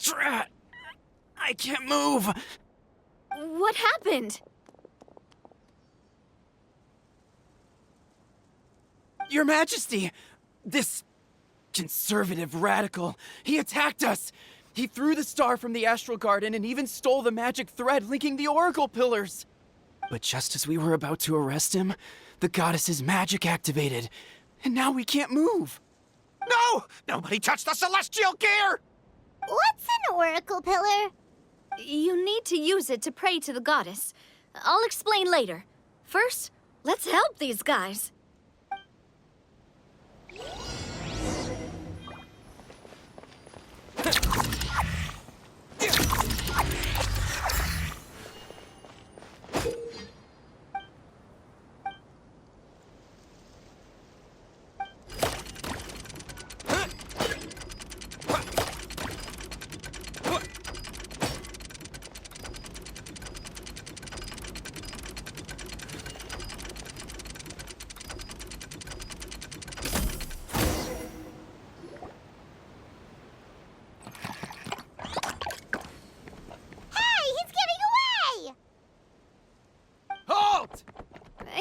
Drat! I can't move! What happened? Your Majesty! This conservative radical, he attacked us! He threw the star from the Astral Garden and even stole the magic thread linking the Oracle Pillars! But just as we were about to arrest him, the goddess's magic activated, and now we can't move! No! Nobody touched the celestial gear! What's an oracle pillar? You need to use it to pray to the goddess. I'll explain later. First, let's help these guys.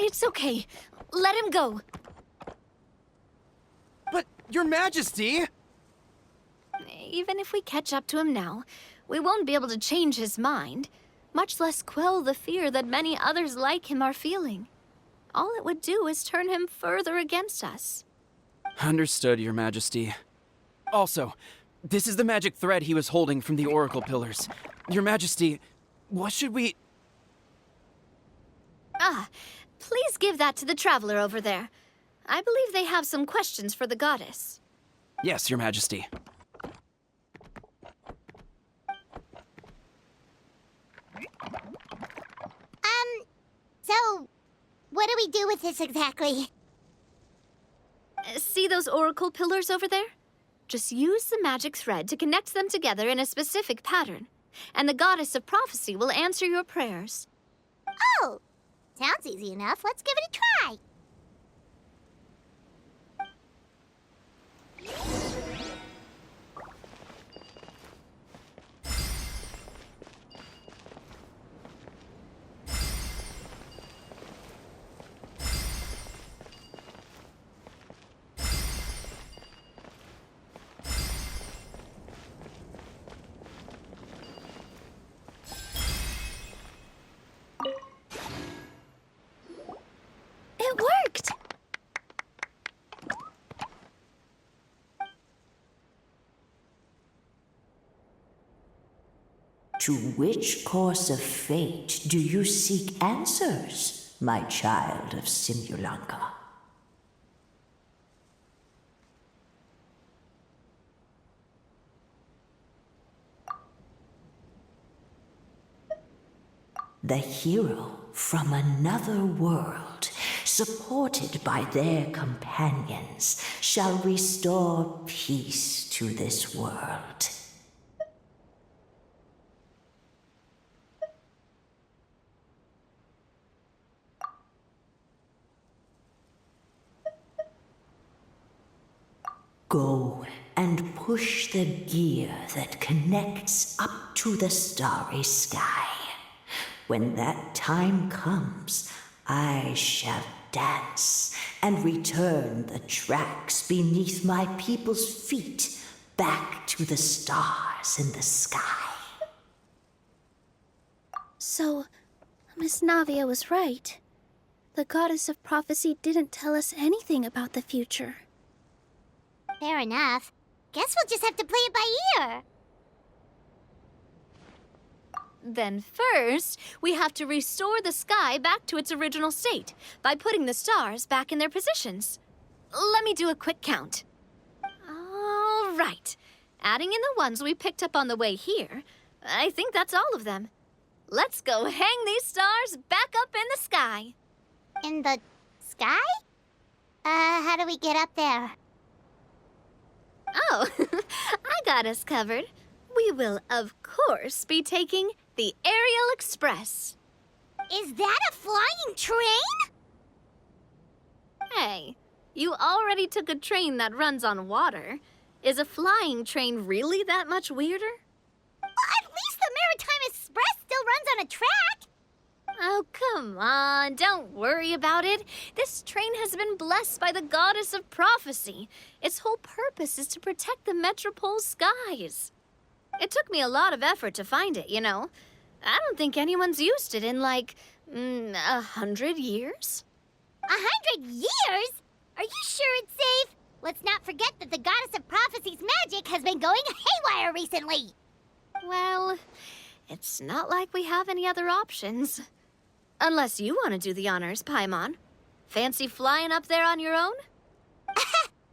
It's okay. Let him go. But, Your Majesty! Even if we catch up to him now, we won't be able to change his mind, much less quell the fear that many others like him are feeling. All it would do is turn him further against us. Understood, Your Majesty. Also, this is the magic thread he was holding from the Oracle Pillars. Your Majesty, what should we... Please give that to the traveler over there. I believe they have some questions for the goddess. Yes, Your Majesty. So, what do we do with this exactly? See those oracle pillars over there? Just use the magic thread to connect them together in a specific pattern, and the goddess of prophecy will answer your prayers. Oh, sounds easy enough. Let's give it a try. It worked! To which course of fate do you seek answers, my child of Simulanka? The hero from another world, supported by their companions, shall restore peace to this world. Go and push the gear that connects up to the starry sky. When that time comes, I shall dance and return the tracks beneath my people's feet back to the stars in the sky. So, Miss Navia was right. The goddess of prophecy didn't tell us anything about the future. Fair enough. Guess we'll just have to play it by ear. Then first, we have to restore the sky back to its original state by putting the stars back in their positions. Let me do a quick count. All right. Adding in the ones we picked up on the way here, I think that's all of them. Let's go hang these stars back up in the sky. In the sky? How do we get up there? Oh, I got us covered. We will, of course, be taking the Aerial Express. Is that a flying train? Hey, you already took a train that runs on water. Is a flying train really that much weirder? Well, at least the Maritime Express still runs on a track. Oh, come on, don't worry about it. This train has been blessed by the goddess of prophecy. Its whole purpose is to protect the Metropole's skies. It took me a lot of effort to find it, you know. I don't think anyone's used it in, like, 100 years. 100 years? Are you sure it's safe? Let's not forget that the goddess of prophecy's magic has been going haywire recently. Well, it's not like we have any other options. Unless you want to do the honors, Paimon. Fancy flying up there on your own?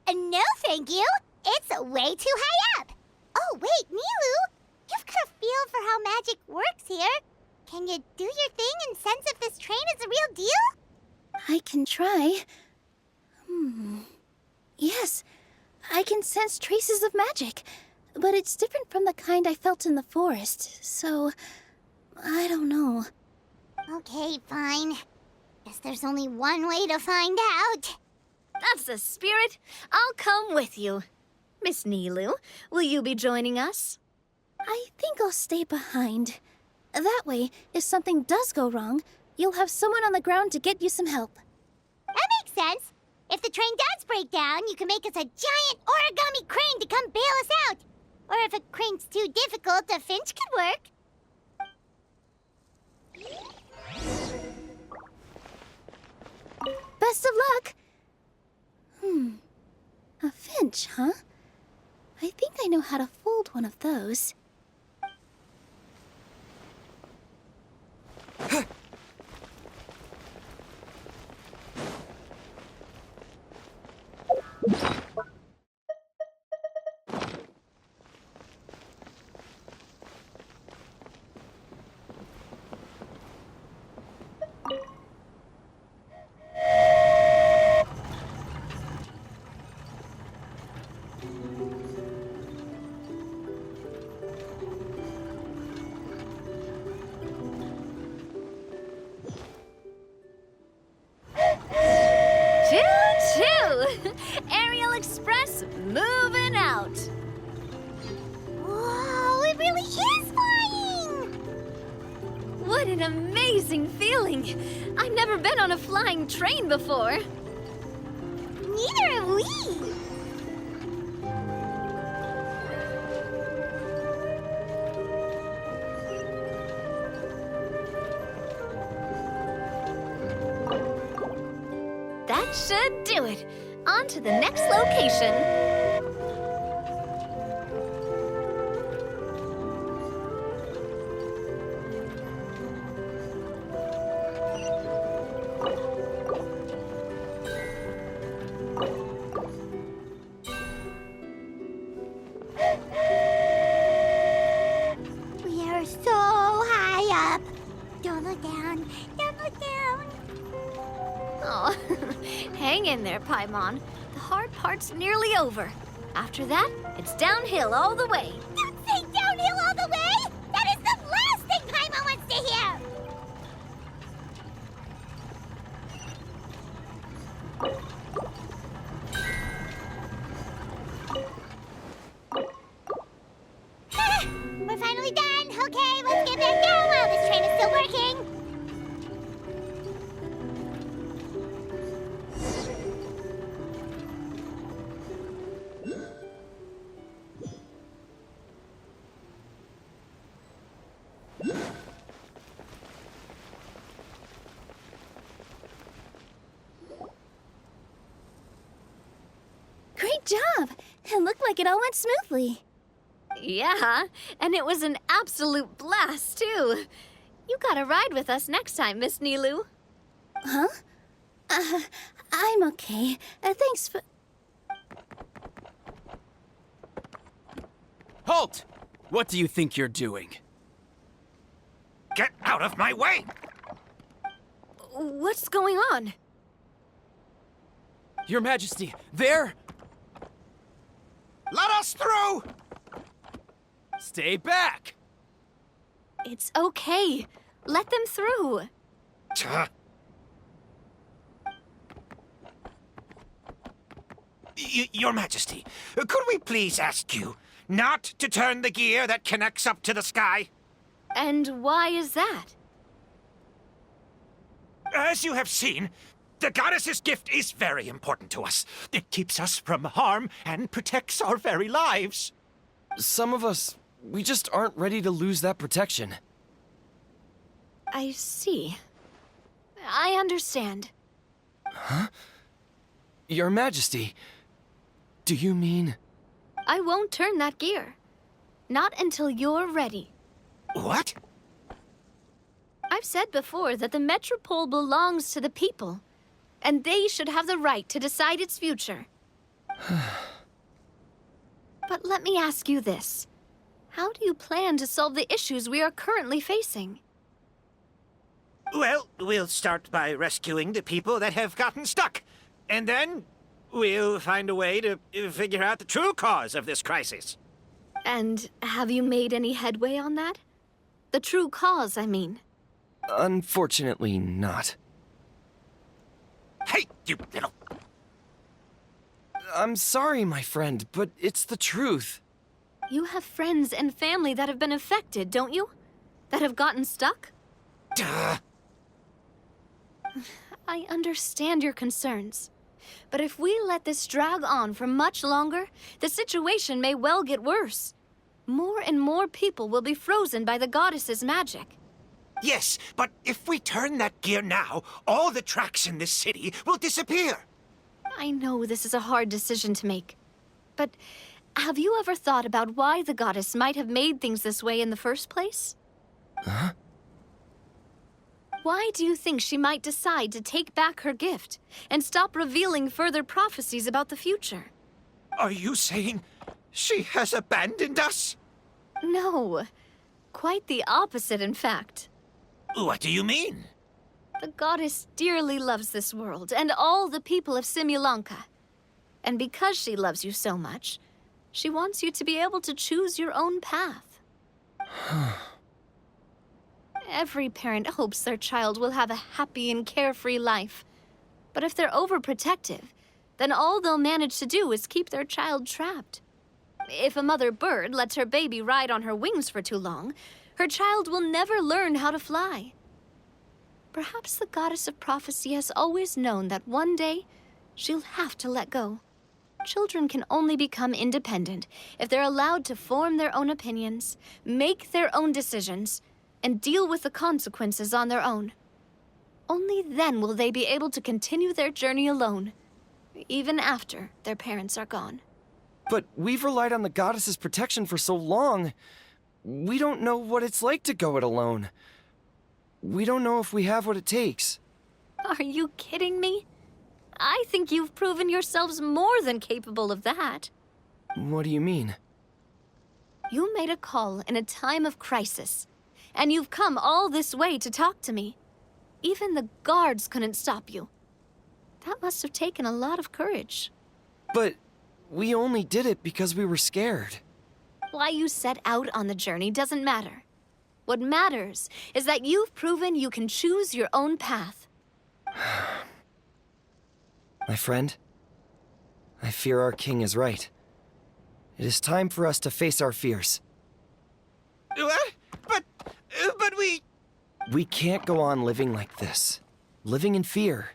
No, thank you. It's way too high up. Oh, wait, Nilu. You've got a feel for how magic works here. Can you do your thing and sense if this train is a real deal? I can try. Yes, I can sense traces of magic, but it's different from the kind I felt in the forest, so I don't know. Okay, fine. Guess there's only one way to find out. That's the spirit. I'll come with you. Miss Nilu, will you be joining us? I think I'll stay behind. That way, if something does go wrong, you'll have someone on the ground to get you some help. That makes sense. If the train does break down, you can make us a giant origami crane to come bail us out. Or if a crane's too difficult, a finch could work. Best of luck! A finch, huh? I think I know how to fold one of those. Choo-choo! Aerial Express moving out. Whoa, it really is flying! What an amazing feeling! I've never been on a flying train before. Neither have we. That should do it. On to the next location. We are so high up. Don't look down. Don't look down. Oh, hang in there, Paimon. The hard part's nearly over. After that, it's downhill all the way. Don't say downhill all the way! That is the last thing Paimon wants to hear! We're finally done! Okay, let's get back down while this train is still working! Great job! It looked like it all went smoothly. Yeah, and it was an absolute blast, too. You gotta ride with us next time, Miss Nilu. Huh? I'm okay. Thanks for... Halt! What do you think you're doing? Get out of my way! What's going on? Your Majesty, there! Let us through! Stay back! It's okay. Let them through. Tuh. Your Majesty, could we please ask you not to turn the gear that connects up to the sky? And why is that? As you have seen, the goddess's gift is very important to us. It keeps us from harm and protects our very lives. Some of us, we just aren't ready to lose that protection. I see. I understand. Your Majesty, do you mean... I won't turn that gear. Not until you're ready. What? I've said before that the Metropole belongs to the people, and they should have the right to decide its future. But let me ask you this. How do you plan to solve the issues we are currently facing? Well, we'll start by rescuing the people that have gotten stuck. And then we'll find a way to figure out the true cause of this crisis. And have you made any headway on that? The true cause, I mean. Unfortunately not. Hey, you little... I'm sorry, my friend, but it's the truth. You have friends and family that have been affected, don't you? That have gotten stuck? Duh. I understand your concerns. But if we let this drag on for much longer, the situation may well get worse. More and more people will be frozen by the goddess's magic. Yes, but if we turn that gear now, all the tracks in this city will disappear. I know this is a hard decision to make. But have you ever thought about why the goddess might have made things this way in the first place? Huh? Why do you think she might decide to take back her gift and stop revealing further prophecies about the future? Are you saying she has abandoned us? No. Quite the opposite, in fact. What do you mean? The goddess dearly loves this world and all the people of Simulanka. And because she loves you so much, she wants you to be able to choose your own path. Every parent hopes their child will have a happy and carefree life. But if they're overprotective, then all they'll manage to do is keep their child trapped. If a mother bird lets her baby ride on her wings for too long, her child will never learn how to fly. Perhaps the goddess of prophecy has always known that one day she'll have to let go. Children can only become independent if they're allowed to form their own opinions, make their own decisions, and deal with the consequences on their own. Only then will they be able to continue their journey alone, even after their parents are gone. But we've relied on the goddess's protection for so long. We don't know what it's like to go it alone. We don't know if we have what it takes. Are you kidding me? I think you've proven yourselves more than capable of that. What do you mean? You made a call in a time of crisis, and you've come all this way to talk to me. Even the guards couldn't stop you. That must have taken a lot of courage. But we only did it because we were scared. Why you set out on the journey doesn't matter. What matters is that you've proven you can choose your own path. My friend, I fear our king is right. It is time for us to face our fears. What? But we... We can't go on living like this. Living in fear.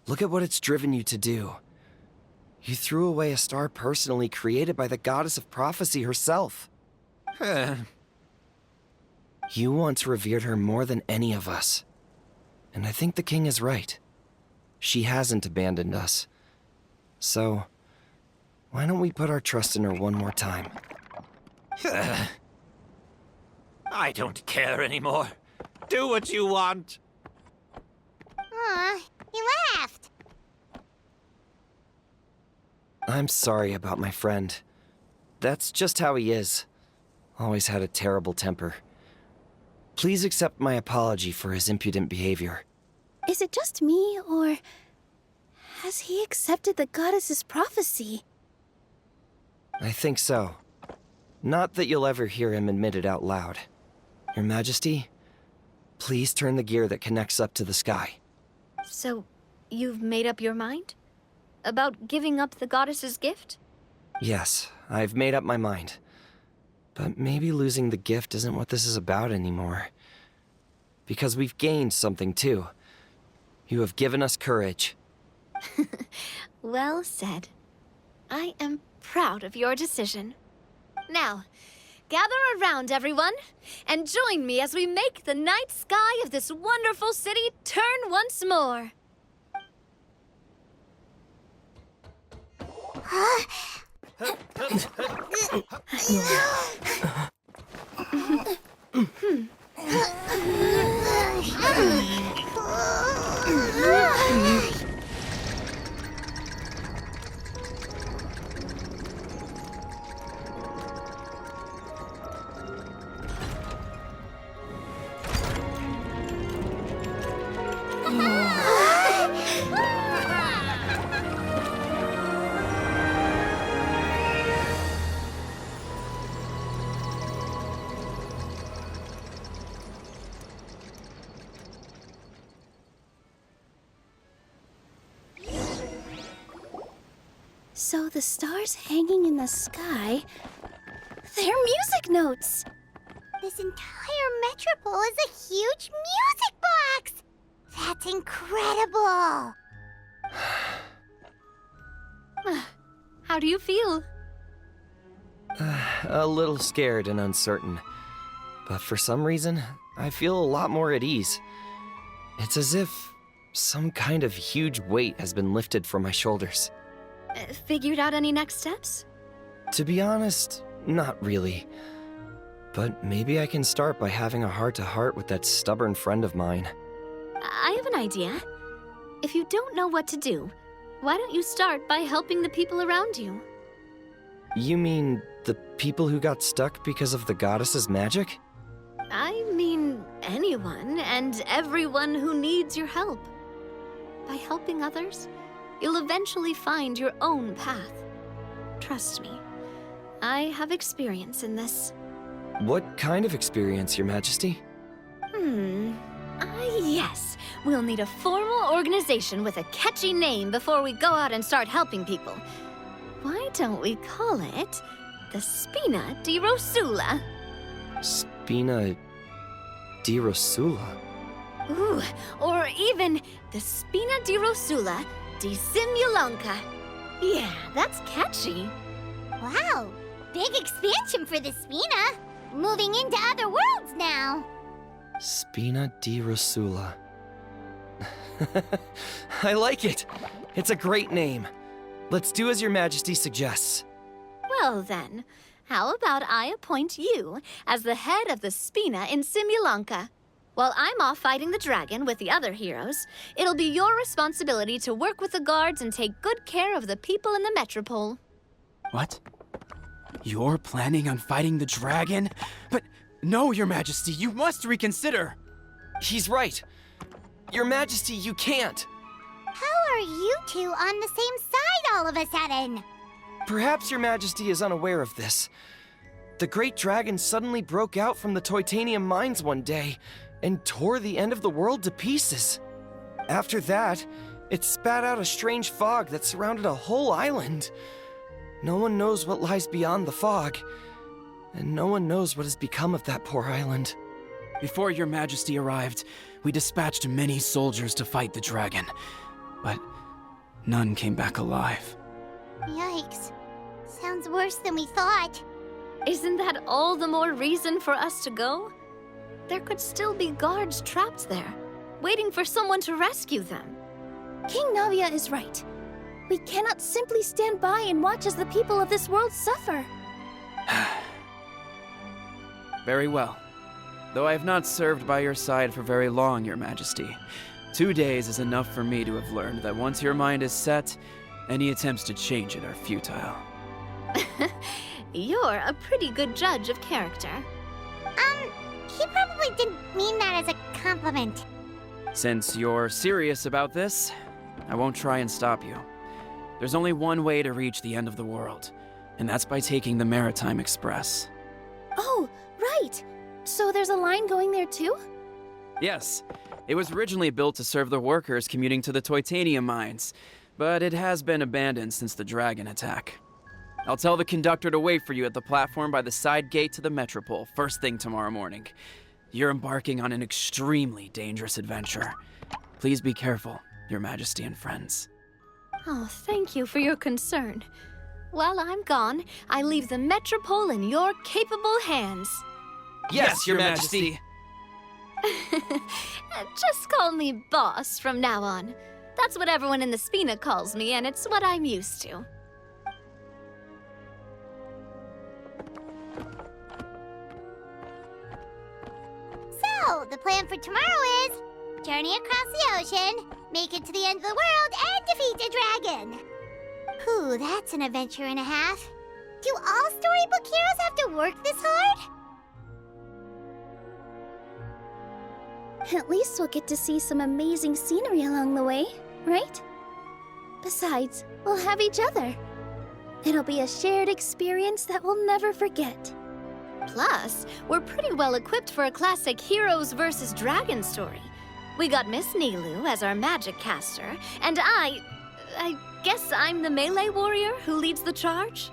Look at what it's driven you to do. You threw away a star personally created by the goddess of prophecy herself. You once revered her more than any of us. And I think the king is right. She hasn't abandoned us. So, why don't we put our trust in her one more time? I don't care anymore. Do what you want. Aw, he laughed. I'm sorry about my friend. That's just how he is. Always had a terrible temper. Please accept my apology for his impudent behavior. Is it just me, or has he accepted the goddess's prophecy? I think so. Not that you'll ever hear him admit it out loud. Your Majesty, please turn the gear that connects up to the sky. So, you've made up your mind? About giving up the goddess's gift? Yes, I've made up my mind. But maybe losing the gift isn't what this is about anymore. Because we've gained something too. You have given us courage. Well said. I am proud of your decision. Now, gather around, everyone, and join me as we make the night sky of this wonderful city turn once more. So the stars hanging in the sky, they're music notes. This entire metropole is a huge music box! That's incredible! How do you feel? A little scared and uncertain. But for some reason, I feel a lot more at ease. It's as if some kind of huge weight has been lifted from my shoulders. Figured out any next steps? To be honest, not really. But maybe I can start by having a heart-to-heart with that stubborn friend of mine. I have an idea. If you don't know what to do, why don't you start by helping the people around you? You mean the people who got stuck because of the goddess's magic? I mean anyone and everyone who needs your help. By helping others, you'll eventually find your own path. Trust me, I have experience in this. What kind of experience, Your Majesty? Yes. We'll need a formal organization with a catchy name before we go out and start helping people. Why don't we call it the Spina di Rosula? Spina di Rosula? Ooh, or even the Spina di Rosula di Simulonka. Yeah, that's catchy. Wow, big expansion for the Spina. Moving into other worlds now. Spina di Rosula. I like it. It's a great name. Let's do as Your Majesty suggests. Well then, how about I appoint you as the head of the Spina in Simulonka? While I'm off fighting the dragon with the other heroes, it'll be your responsibility to work with the guards and take good care of the people in the metropole. What? You're planning on fighting the dragon? But no, Your Majesty, you must reconsider. He's right. Your Majesty, you can't. How are you two on the same side all of a sudden? Perhaps Your Majesty is unaware of this. The great dragon suddenly broke out from the Titanium mines one day and tore the end of the world to pieces. After that, it spat out a strange fog that surrounded a whole island. No one knows what lies beyond the fog, and no one knows what has become of that poor island. Before Your Majesty arrived, we dispatched many soldiers to fight the dragon, but none came back alive. Yikes. Sounds worse than we thought. Isn't that all the more reason for us to go? There could still be guards trapped there, waiting for someone to rescue them. King Navia is right. We cannot simply stand by and watch as the people of this world suffer. Very well. Though I have not served by your side for very long, Your Majesty. 2 days is enough for me to have learned that once your mind is set, any attempts to change it are futile. You're a pretty good judge of character. He probably didn't mean that as a compliment. Since you're serious about this, I won't try and stop you. There's only one way to reach the end of the world, and that's by taking the Maritime Express. Oh, right. So there's a line going there too? Yes, it was originally built to serve the workers commuting to the Titanium mines, but it has been abandoned since the dragon attack. I'll tell the conductor to wait for you at the platform by the side gate to the Metropole first thing tomorrow morning. You're embarking on an extremely dangerous adventure. Please be careful, Your Majesty and friends. Oh, thank you for your concern. While I'm gone, I leave the Metropole in your capable hands. Yes, Your Majesty. Just call me boss from now on. That's what everyone in the Spina calls me, and it's what I'm used to. So, the plan for tomorrow is journey across the ocean, make it to the end of the world, and defeat a dragon. Whew, that's an adventure and a half. Do all storybook heroes have to work this hard? At least we'll get to see some amazing scenery along the way, right? Besides, we'll have each other. It'll be a shared experience that we'll never forget. Plus, we're pretty well equipped for a classic heroes versus dragon story. We got Miss Nilu as our magic caster, and I guess I'm the melee warrior who leads the charge?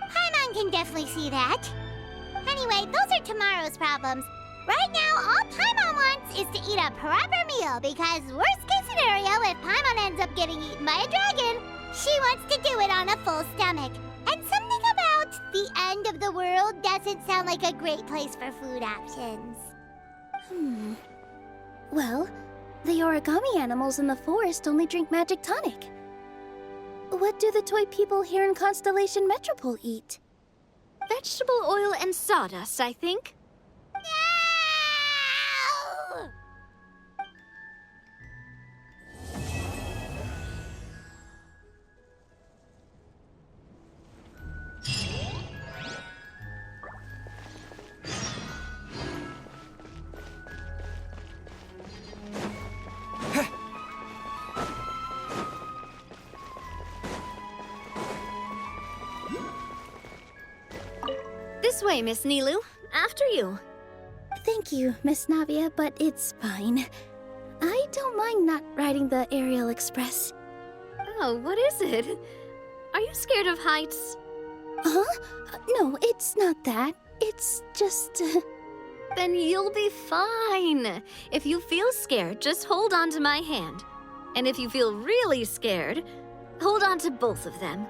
Paimon can definitely see that. Anyway, those are tomorrow's problems. Right now, all Paimon wants is to eat a proper meal because worst case scenario, if Paimon ends up getting eaten by a dragon, she wants to do it on a full stomach. And something about the end of the world doesn't sound like a great place for food options. Well, the origami animals in the forest only drink magic tonic. What do the toy people here in Constellation Metropole eat? Vegetable oil and sawdust, I think. No! This way, Miss Nilu. After you. Thank you, Miss Navia, but it's fine. I don't mind not riding the Aerial Express. Oh, what is it? Are you scared of heights? Huh? No, it's not that. It's just... Then you'll be fine. If you feel scared, just hold on to my hand. And if you feel really scared, hold on to both of them.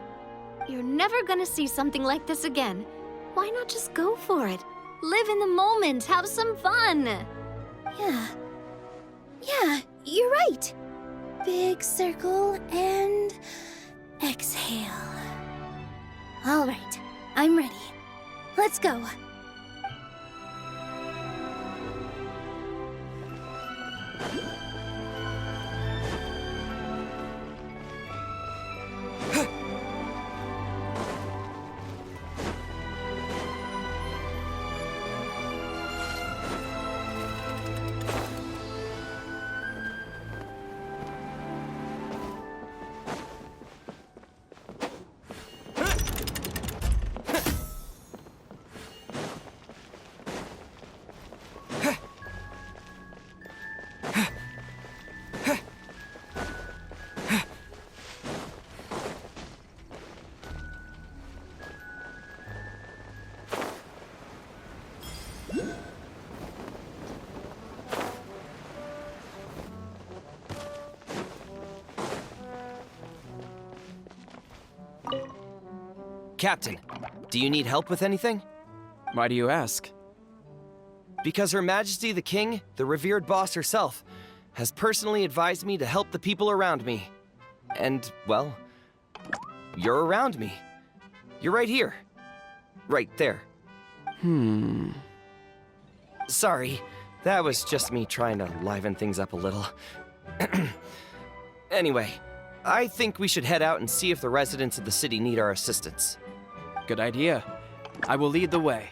You're never gonna see something like this again. Why not just go for it? Live in the moment, have some fun. Yeah, you're right. Big circle and exhale. All right, I'm ready. Let's go. Captain, do you need help with anything? Why do you ask? Because Her Majesty the King, the revered boss herself, has personally advised me to help the people around me. And, well, you're around me. You're right here. Right there. Sorry, that was just me trying to liven things up a little. Anyway, I think we should head out and see if the residents of the city need our assistance. Good idea. I will lead the way.